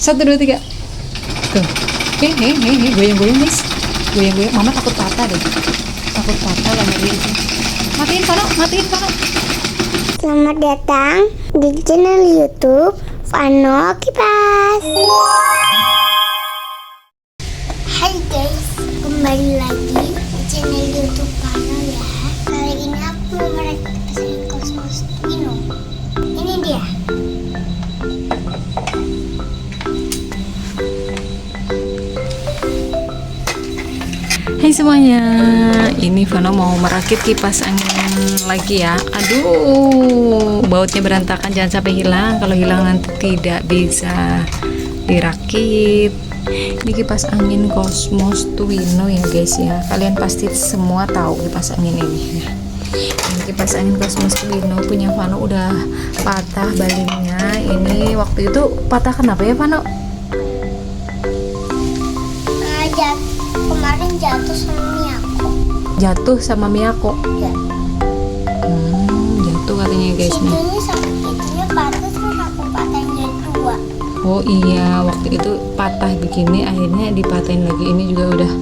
Satu, dua, tiga. Tuh. Goyang-goyang guys. Goyang-goyang. Mama takut patah deh. Takut patah lah dari itu. Matiin Vano. Selamat datang di channel YouTube Vano Kipas. Hai guys, kembali lagi di channel YouTube Vano ya. Kali ini aku mau merekomendasikan Cosmos Twino. Ini dia. Hai semuanya, ini Vano mau merakit kipas angin lagi ya. Aduh, bautnya berantakan, jangan sampai hilang. Kalau hilang nanti tidak bisa dirakit. Ini kipas angin Cosmos Twino ya guys ya. Kalian pasti semua tahu kipas angin ini. Ini kipas angin Cosmos Twino punya Vano udah patah balingnya. Ini waktu itu patah kenapa ya Vano? Kemarin jatuh sama Miyako. Jatuh sama Miyako. Ya. Jatuh katanya guys nih. Itunya patah terus aku patahnya dua. Oh iya, waktu itu patah begini, akhirnya dipatahin lagi. Ini juga udah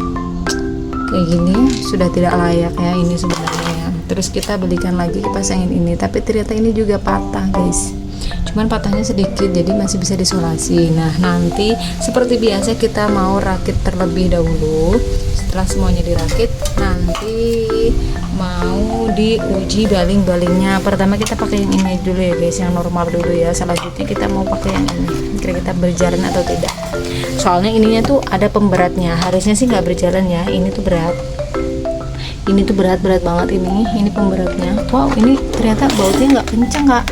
kayak gini, sudah tidak layak ya ini sebenarnya. Terus kita belikan lagi kipas angin ini, tapi ternyata ini juga patah guys. Cuman patahnya sedikit, jadi masih bisa disolasi. Nah nanti seperti biasa kita mau rakit terlebih dahulu. Setelah semuanya dirakit, nanti mau diuji baling-balingnya. Pertama kita pakai yang ini dulu ya guys, yang normal dulu ya. Selanjutnya kita mau pakai yang ini, kira kita berjalan atau tidak. Soalnya ininya tuh ada pemberatnya, harusnya sih nggak berjalan ya. Ini tuh berat, ini tuh berat banget ini pemberatnya. Wow, ini ternyata bautnya nggak kencang kak.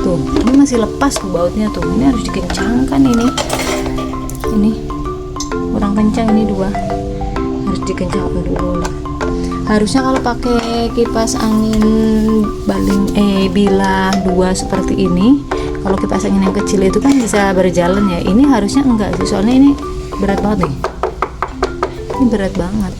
Tuh, ini masih lepas tuh bautnya tuh. Ini harus dikencangkan ini kurang kencang, ini dua harus dikencangkan dulu. Nah, harusnya kalau pakai kipas angin baling bilah dua seperti ini, kalau kipas angin yang kecil itu kan bisa berjalan ya. Ini harusnya enggak sih, soalnya ini berat banget nih. Ini berat banget.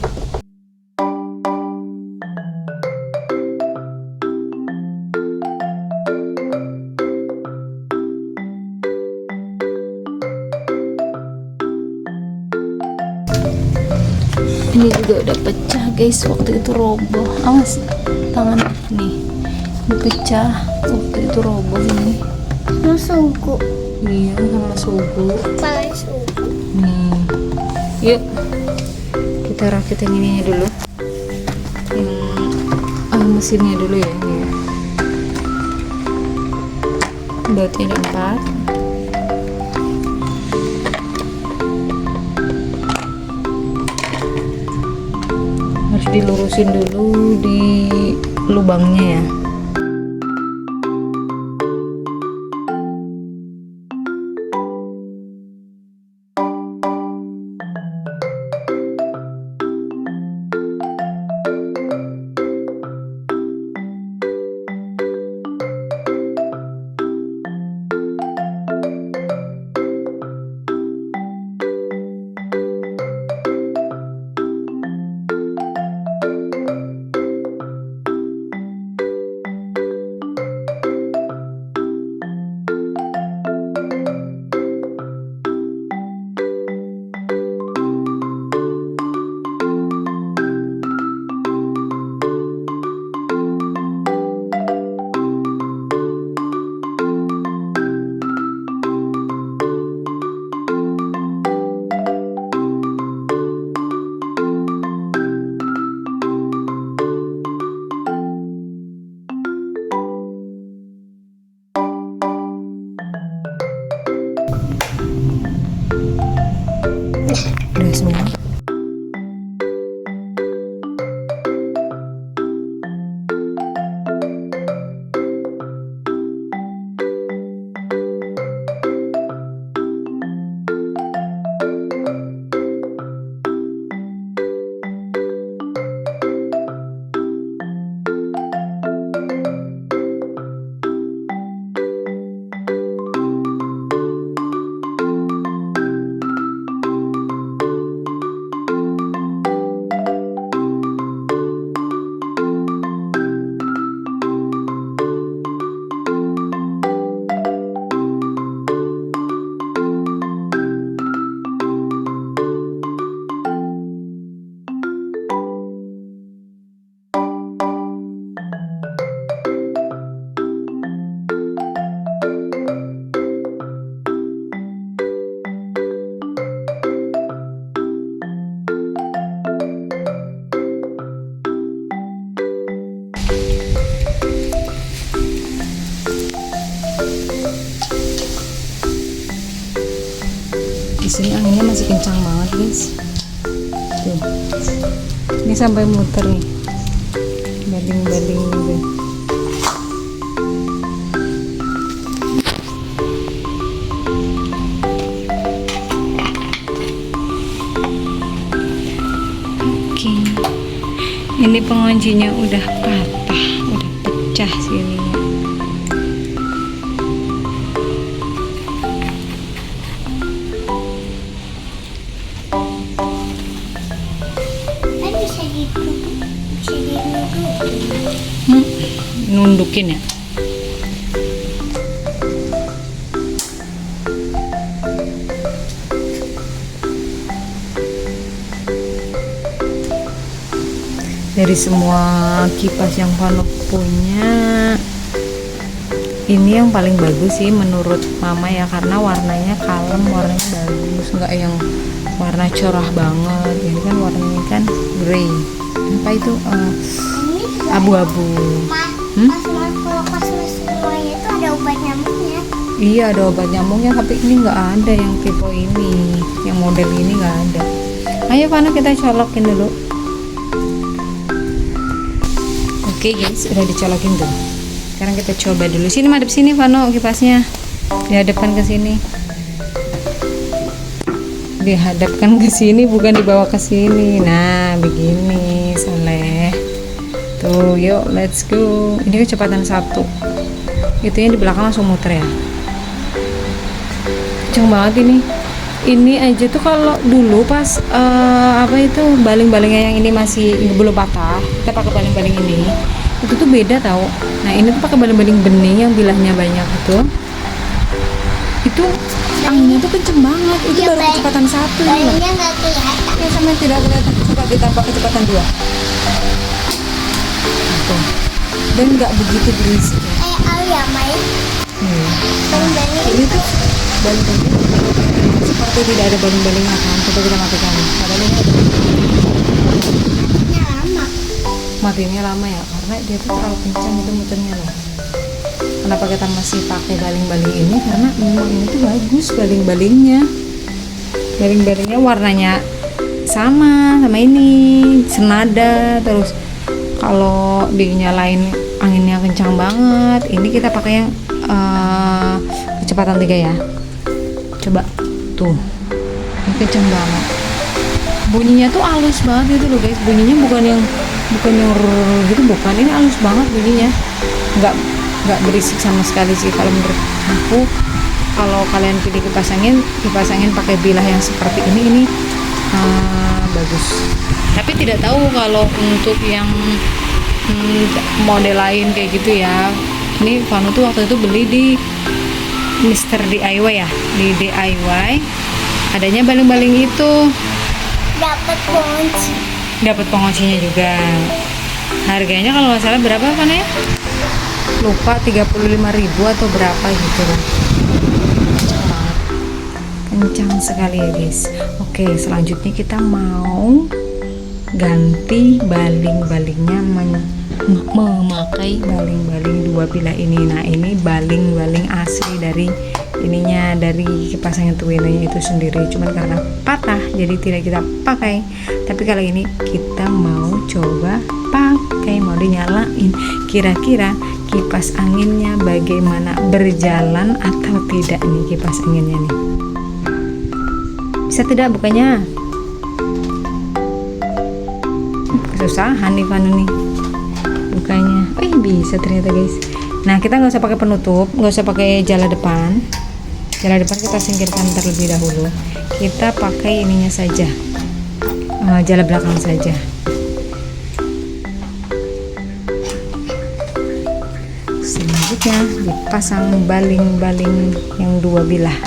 Ini juga udah pecah guys, waktu itu roboh. Awas tangan nih, ini pecah waktu itu roboh ini. Sama suku. Iya, sama sugu. Paling suku. Nih, yuk kita rakit yang ininya dulu, yang mesinnya dulu ya. Ini ya, bautnya ada 4. Harus dilurusin dulu di lubangnya ya. Udah semua. Di sini anginnya masih kencang banget guys. Tuh. Ini sampai muter nih. Baling-baling gitu. Oke. Ini penguncinya udah patah, udah pecah sininya. Kan bisa dinudukin. Nundukin ya. Dari semua kipas yang Vano punya, ini yang paling bagus sih menurut mama ya, karena warnanya kalem, warnanya bagus, nggak yang warna cerah banget. Ini kan warnanya kan grey, apa itu Ini juga abu-abu. kalau kosmetik semuanya itu ada obat nyamuknya. Iya, ada obat nyamuknya, tapi ini nggak ada yang tipe ini, yang model ini nggak ada. Ayo Vano, kita colokin dulu. Oke guys, udah dicolokin tuh. Sekarang kita coba dulu. Sini madep sini Vano kipasnya. Dihadapkan ke sini. Dihadapkan ke sini, bukan dibawa ke sini. Nah, begini, Soleh. Tuh, yuk, let's go. Ini kecepatan 1. Itunya di belakang langsung muter ya. Kenceng banget ini. Ini aja tuh kalau dulu pas apa itu baling-balingnya yang ini masih belum patah, kita pakai baling-baling ini, itu tuh beda tau. Nah ini tuh pakai baling-baling bening yang bilahnya banyak itu anginnya tuh kenceng banget. Itu Iya, baru Bay. kecepatan 1 ini loh. Balingnya nggak kelihatan. Ya sama yang tidak kelihatan, coba ditambah kecepatan 2 tuh. Dan nggak begitu berisik ya. Ya main baling-baling. Ini tuh baling-baling seperti tidak ada baling-baling kan. Coba kita matikan. Padahal ini ada. lama. Matinya lama ya, karena dia tuh terlalu kencang itu muternya loh. Kenapa kita masih pakai baling-baling ini? Karena memang ini tuh bagus baling-balingnya. Baling-balingnya warnanya sama ini, senada. Terus kalau dinyalain anginnya kencang banget. Ini kita pakai yang kecepatan 3 ya. Coba tuh, ini kencang banget. Bunyinya tuh halus banget gitu loh guys. Bunyinya bukan yang gitu, bukan. Ini halus banget bunyinya. Nggak berisik sama sekali sih kalau menurut aku. Kalau kalian pilih kipas angin pakai bilah yang seperti ini bagus. Tapi tidak tahu kalau untuk yang model lain kayak gitu ya. Ini Vano tuh waktu itu beli di Mr. DIY ya, di DIY adanya baling-baling itu. Dapat penguncinya juga. Harganya kalau nggak salah berapa Vano ya? Lupa, 35.000 atau berapa gitu loh. Kencang banget, kencang sekali ya guys. Oke, selanjutnya kita mau ganti baling-balingnya, memakai baling-baling 2 bilah ini. Nah ini baling-baling asli dari ininya, dari kipas angin Twinenya itu sendiri, cuman karena patah jadi tidak kita pakai. Tapi kali ini kita mau coba pakai, mau dinyalain, kira-kira kipas anginnya bagaimana, berjalan atau tidak nih kipas anginnya nih. Bisa tidak bukanya? Kesusahan nih Vano nih bukanya. Bisa ternyata guys. Nah kita nggak usah pakai penutup, nggak usah pakai jala depan. Jala depan kita singkirkan terlebih dahulu. Kita pakai ininya saja, jala belakang saja. Selanjutnya dipasang baling-baling yang 2 bilah.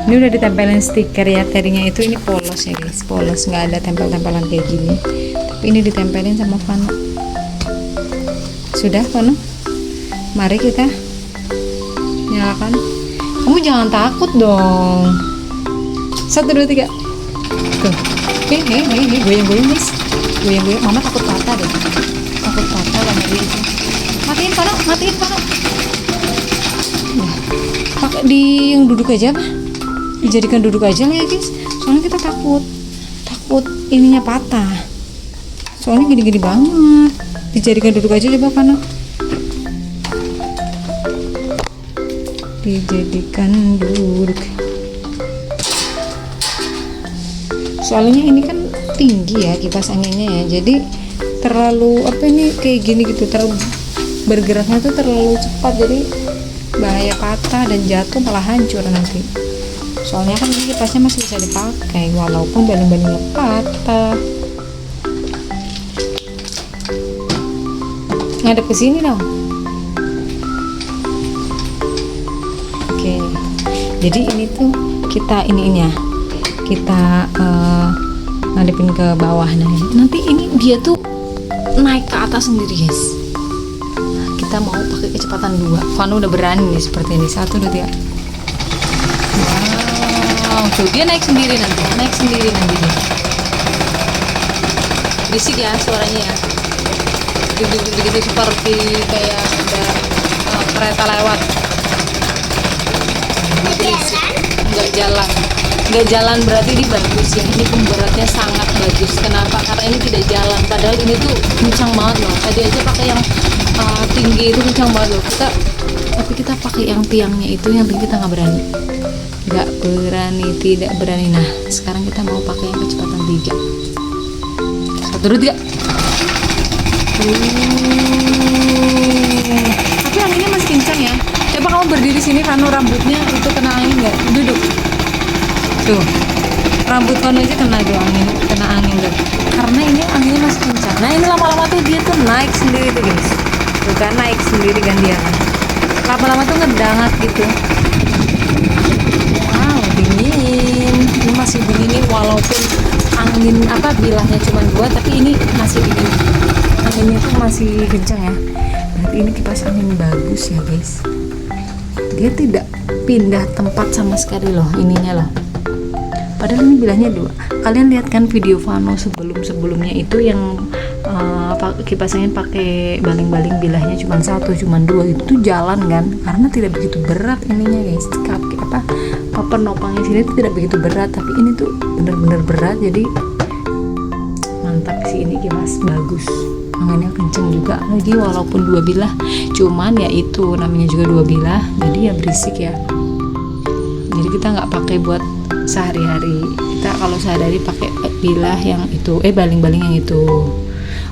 Ini udah ditempelin stiker ya, terinya itu ini polos ya guys, polos, nggak ada tempel-tempelan kayak gini. Tapi ini ditempelin sama Vano. Sudah Vano, mari kita nyalakan. Kamu jangan takut dong. 1, 2, 3. Tuh, goyang-goyang guys, goyang-goyang. Mama takut patah deh, takut patah lama dia itu. Matiin Vano, matiin Vano. pakai di yang duduk aja apa? Dijadikan duduk aja lah ya guys. Soalnya kita takut ininya patah. Soalnya gede-gede banget. Dijadikan duduk aja coba Vano. Dijadikan duduk. Soalnya ini kan tinggi ya kipas anginnya ya. Jadi terlalu apa ini kayak gini gitu, terlalu bergeraknya tuh terlalu cepat, jadi bahaya patah dan jatuh malah hancur nanti. Soalnya kan ini kipasnya masih bisa dipakai walaupun baling-balingnya patah. Ngadep ke sini dong. Oke. Jadi ini tuh kita ininya kita ngadepin ke bawah. Nah nanti ini dia tuh naik ke atas sendiri guys. Kita mau pakai kecepatan 2. Vano udah berani nih seperti ini. 1, 2, 3. Wow, tuh dia naik sendiri nanti dia. Berisik ya suaranya ya. Gitu seperti kayak ada kereta lewat. Nggak jalan berarti ini bagus ya. Ini pemberatnya sangat bagus. Kenapa? Karena ini tidak jalan. Padahal ini tuh kencang banget loh. Tadi aja pakai yang tinggi itu kencang banget loh. Tapi kita pakai yang tiangnya itu yang tinggi, kita tidak berani. Nah sekarang kita mau pakai yang kecepatan 3. 1, 2, 3. Tapi anginnya masih kencang ya. Coba kamu berdiri sini, Vano, rambutnya itu kena angin nggak? Duduk. Tuh, rambut Vano aja kena angin tuh. Karena ini anginnya masih kencang. Nah ini lama-lama tuh dia tuh naik sendiri tuh guys. Tuh kan naik sendiri kan dia kan. Lama-lama tuh ngedangat gitu. Wow, dingin. Ini masih dingin nih walaupun angin bilahnya cuma 2, tapi ini masih dingin. Anginnya tuh masih kencang ya. Berarti ini kipas angin bagus ya guys. Dia tidak pindah tempat sama sekali loh ininya loh. Padahal ini bilahnya 2. Kalian lihat kan video Vano sebelumnya itu yang kipas angin pakai baling-baling bilahnya cuma 1, cuma 2, itu tuh jalan kan, karena tidak begitu berat ininya guys. Penopangnya sini tuh tidak begitu berat, tapi ini tuh bener-bener berat. Jadi mantap sih ini kipas, bagus. Anginnya kenceng juga lagi walaupun 2 bilah, cuman ya itu namanya juga 2 bilah, jadi ya berisik ya. Jadi kita nggak pakai buat sehari-hari. Kita kalau sehari-hari pakai bilah yang itu, baling-baling yang itu.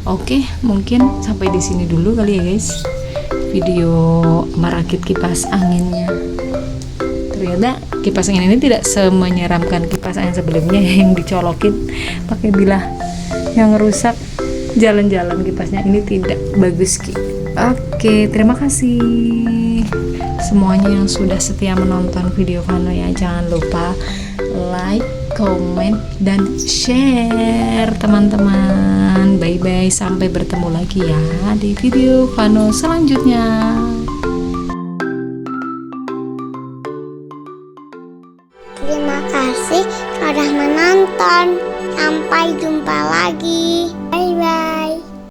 Oke, mungkin sampai di sini dulu kali ya guys. Video merakit kipas anginnya. Ternyata kipas angin ini tidak semenyeramkan kipas angin sebelumnya yang dicolokin pakai bilah yang rusak. Jalan-jalan kipasnya ini tidak bagus Ki. Oke, terima kasih semuanya yang sudah setia menonton video Vano ya. Jangan lupa like, comment, dan share teman-teman. Bye bye, sampai bertemu lagi ya di video Vano selanjutnya. Terima kasih sudah menonton. Sampai jumpa lagi.